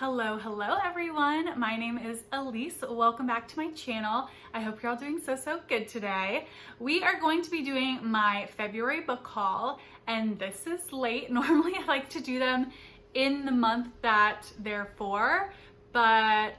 Hello everyone. My name is Elise. Welcome back to my channel. I hope you're all doing so good today. We are going to be doing my February book haul, and this is late. Normally I like to do them in the month that they're for, but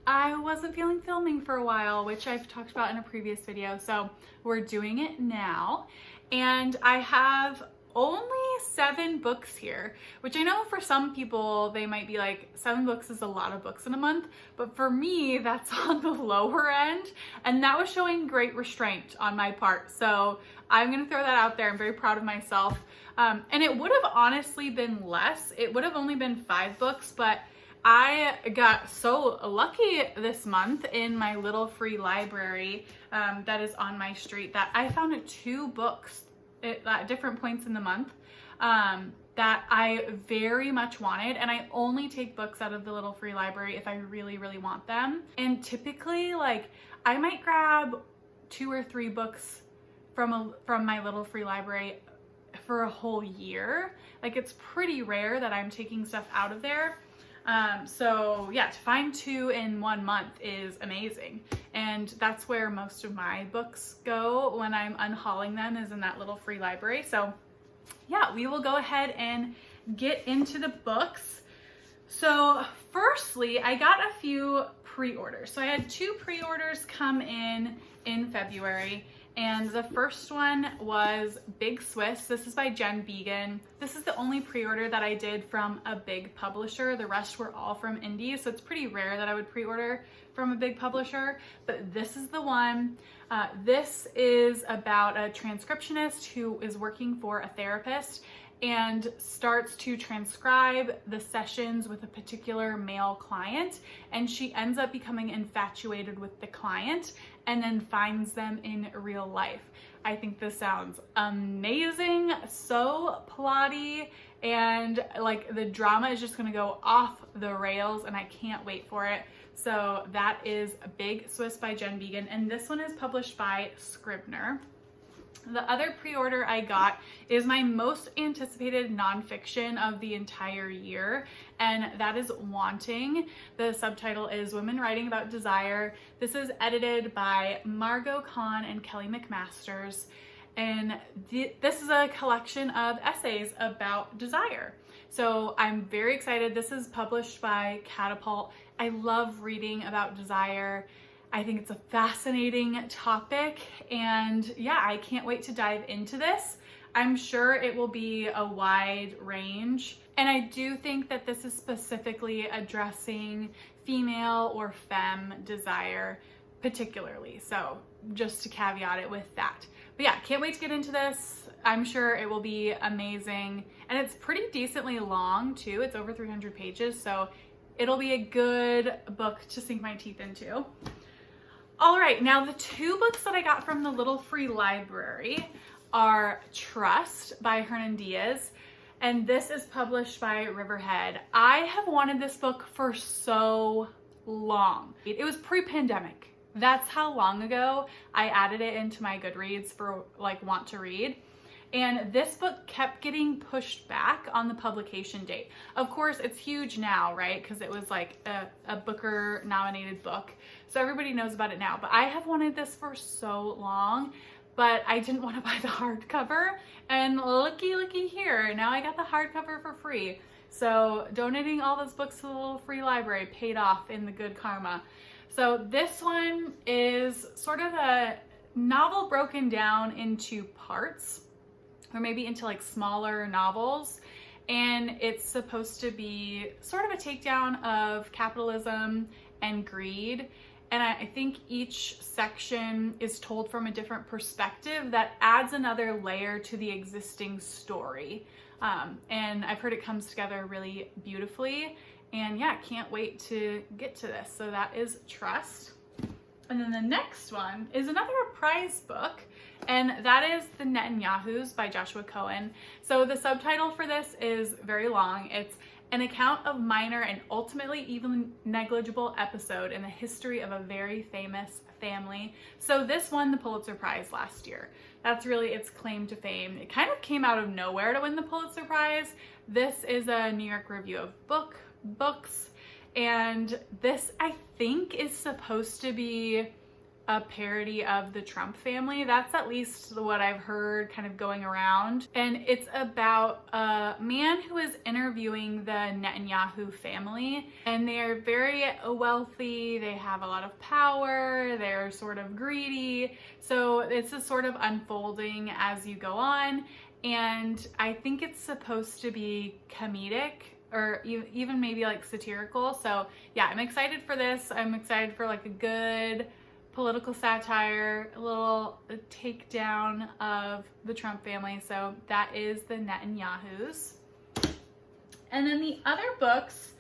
I wasn't feeling filming for a while, which I've talked about in a previous video, so we're doing it now. And I have only 7 books here, which I know for some people they might be like, 7 books is a lot of books in a month, but for me that's on the lower end, and that was showing great restraint on my part. So I'm gonna throw that out there. I'm very proud of myself. And it would have honestly been less. It would have only been 5 books, but I got so lucky this month in my little free library that is on my street that I found 2 books at different points in the month that I very much wanted, and I only take books out of the little free library if I really want them. And typically, like, I might grab 2 or 3 books from my little free library for a whole year. Like, it's pretty rare that I'm taking stuff out of there. So yeah, to find 2 in 1 month is amazing. And that's where most of my books go when I'm unhauling them, is in that little free library. So yeah, we will go ahead and get into the books. So firstly, I got a few pre-orders. So I had 2 pre-orders come in February. And the first one was Big Swiss. This is by Jen Beagin. This is the only pre-order that I did from a big publisher. The rest were all from indies, so it's pretty rare that I would pre-order from a big publisher, but this is the one. This is about a transcriptionist who is working for a therapist and starts to transcribe the sessions with a particular male client, and she ends up becoming infatuated with the client and then finds them in real life. I think this sounds amazing, so plotty, and like the drama is just gonna go off the rails, and I can't wait for it. So that is Big Swiss by Jen Beagin, and this one is published by Scribner. The other pre-order I got is my most anticipated nonfiction of the entire year, and that is Wanting. The subtitle is Women Writing About Desire. This is edited by Margot Kahn and Kelly McMasters, and this is a collection of essays about desire. So I'm very excited. This is published by Catapult. I love reading about desire. I think it's a fascinating topic, and yeah, I can't wait to dive into this. I'm sure it will be a wide range, and I do think that this is specifically addressing female or femme desire particularly, so just to caveat it with that. But yeah, can't wait to get into this. I'm sure it will be amazing, and it's pretty decently long too. It's over 300 pages, so it'll be a good book to sink my teeth into. All right, now the 2 books that I got from the little free library are Trust by Hernan Diaz, and this is published by Riverhead. I have wanted this book for so long. It was pre-pandemic. That's how long ago I added it into my Goodreads for like want to read. And this book kept getting pushed back on the publication date. Of course, it's huge now, right? Because it was like a Booker nominated book. So everybody knows about it now. But I have wanted this for so long, but I didn't want to buy the hardcover. And looky here, now I got the hardcover for free. So donating all those books to the little free library paid off in the good karma. So this one is sort of a novel broken down into parts, or maybe into like smaller novels, and it's supposed to be sort of a takedown of capitalism and greed. And I think each section is told from a different perspective that adds another layer to the existing story. And I've heard it comes together really beautifully, and yeah, can't wait to get to this. So that is Trust. And then the next one is another prize book, and that is The Netanyahus by Joshua Cohen. So the subtitle for this is very long. It's an account of minor and ultimately even negligible episode in the history of a very famous family. So this won the Pulitzer Prize last year. That's really its claim to fame. It kind of came out of nowhere to win the Pulitzer Prize. This is a New York Review of Books, And this, I think, is supposed to be a parody of the Trump family. That's at least what I've heard kind of going around. And it's about a man who is interviewing the Netanyahu family, and they're very wealthy, they have a lot of power, they're sort of greedy. So it's a sort of unfolding as you go on. And I think it's supposed to be comedic, or even maybe like satirical. So yeah, I'm excited for this. I'm excited for like a good political satire, a little takedown of the Trump family. So that is the Netanyahus. And then the other books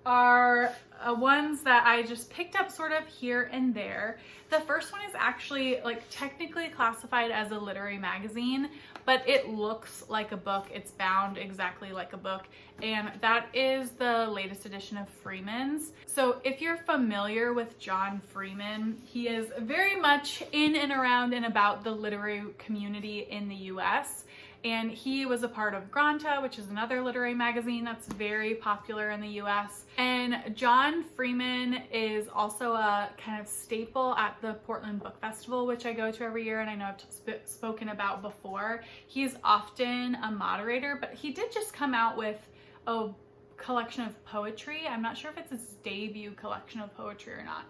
are ones that I just picked up sort of here and there. The first one is actually like technically classified as a literary magazine, but it looks like a book. It's bound exactly like a book, and that is the latest edition of Freemans. So if you're familiar with John Freeman, he is very much in and around and about the literary community in the US. And he was a part of Granta, which is another literary magazine that's very popular in the US. And John Freeman is also a kind of staple at the Portland Book Festival, which I go to every year, and I know I've spoken about before. He's often a moderator, but he did just come out with a collection of poetry. I'm not sure if it's his debut collection of poetry or not,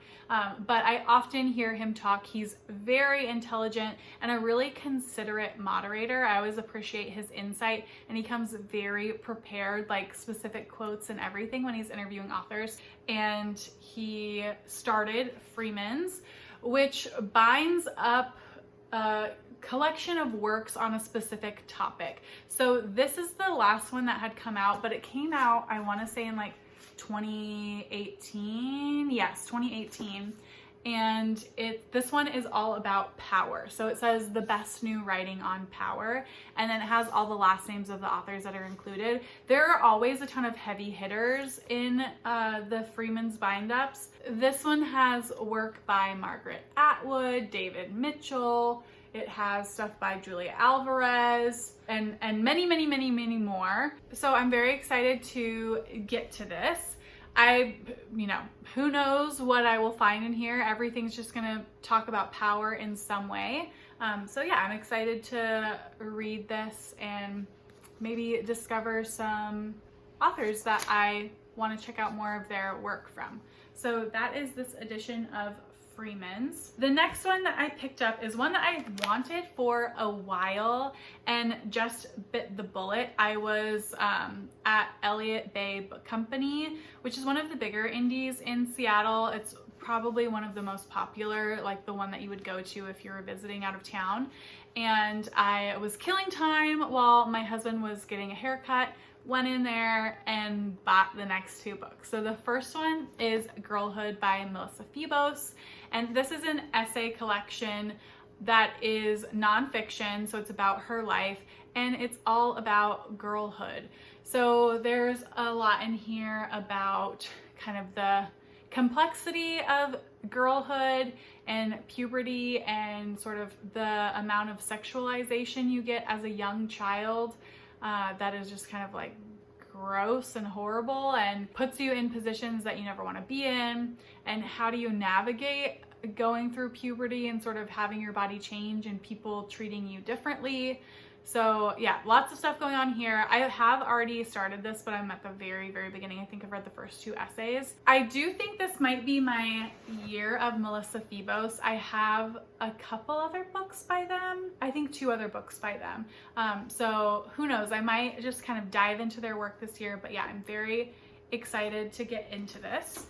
but I often hear him talk. He's very intelligent and a really considerate moderator. I always appreciate his insight, and he comes very prepared, like specific quotes and everything when he's interviewing authors. And he started Freemans, which binds up collection of works on a specific topic. So this is the last one that had come out, but it came out, I want to say in like 2018. Yes, 2018. And this one is all about power. So it says the best new writing on power, and then it has all the last names of the authors that are included. There are always a ton of heavy hitters in the Freeman's bind-ups. This one has work by Margaret Atwood, David Mitchell. It has stuff by Julia Alvarez and many, many, many, many more. So I'm very excited to get to this. Who knows what I will find in here. Everything's just gonna talk about power in some way. So yeah, I'm excited to read this and maybe discover some authors that I want to check out more of their work from. So that is this edition of Freemans. The next one that I picked up is one that I wanted for a while and just bit the bullet. I was at Elliott Bay Book Company, which is one of the bigger indies in Seattle. It's probably one of the most popular, like the one that you would go to if you were visiting out of town. And I was killing time while my husband was getting a haircut, went in there and bought the next two books. So the first one is Girlhood by Melissa Fibos, and this is an essay collection that is nonfiction, so it's about her life, and it's all about girlhood. So there's a lot in here about kind of the complexity of girlhood and puberty and sort of the amount of sexualization you get as a young child. That is just kind of like gross and horrible and puts you in positions that you never want to be in. And how do you navigate going through puberty and sort of having your body change and people treating you differently? So yeah, lots of stuff going on here. I have already started this, but I'm at the very, very beginning. I think I've read the first two essays. I do think this might be my year of Melissa Fibos. I have a couple other books by them. I think 2 other books by them. So who knows? I might just kind of dive into their work this year. But yeah, I'm very excited to get into this.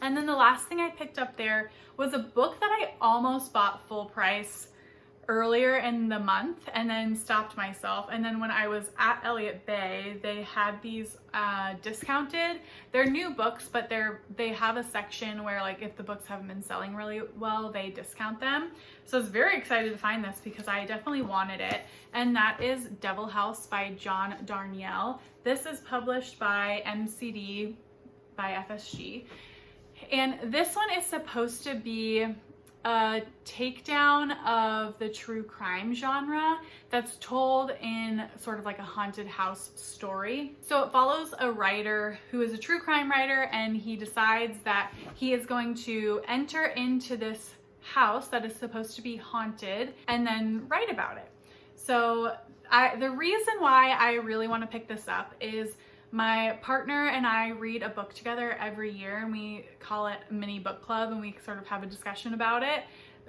And then the last thing I picked up there was a book that I almost bought full price earlier in the month and then stopped myself. And then when I was at Elliott Bay, they had these discounted. They're new books, but they have a section where like if the books haven't been selling really well, they discount them. So I was very excited to find this because I definitely wanted it. And that is Devil House by John Darnielle. This is published by MCD by FSG. And this one is supposed to be a takedown of the true crime genre that's told in sort of like a haunted house story. So it follows a writer who is a true crime writer, and he decides that he is going to enter into this house that is supposed to be haunted and then write about it. So the reason why I really want to pick this up is my partner and I read a book together every year, and we call it mini book club, and we sort of have a discussion about it.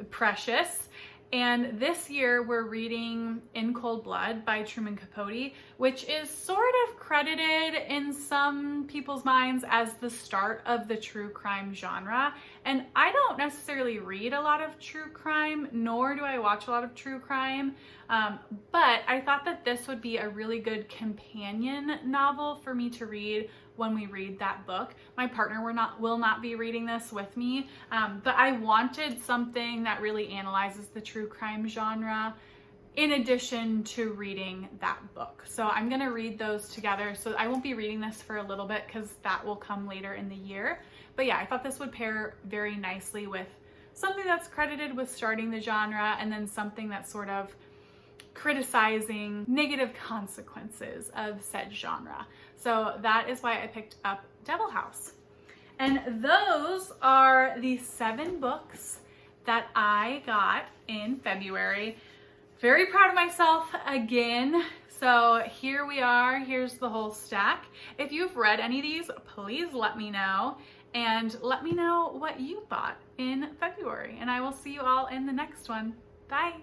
Precious. And this year we're reading In Cold Blood by Truman Capote, which is sort of credited in some people's minds as the start of the true crime genre. And I don't necessarily read a lot of true crime, nor do I watch a lot of true crime. But I thought that this would be a really good companion novel for me to read when we read that book. My partner will not be reading this with me, but I wanted something that really analyzes the true crime genre in addition to reading that book. So I'm gonna read those together. So I won't be reading this for a little bit because that will come later in the year. But yeah, I thought this would pair very nicely with something that's credited with starting the genre, and then something that's sort of criticizing negative consequences of said genre. So that is why I picked up Devil House. And those are the 7 books that I got in February. Very proud of myself again. So here we are. Here's the whole stack. If you've read any of these, please let me know. And let me know what you bought in February. And I will see you all in the next one. Bye.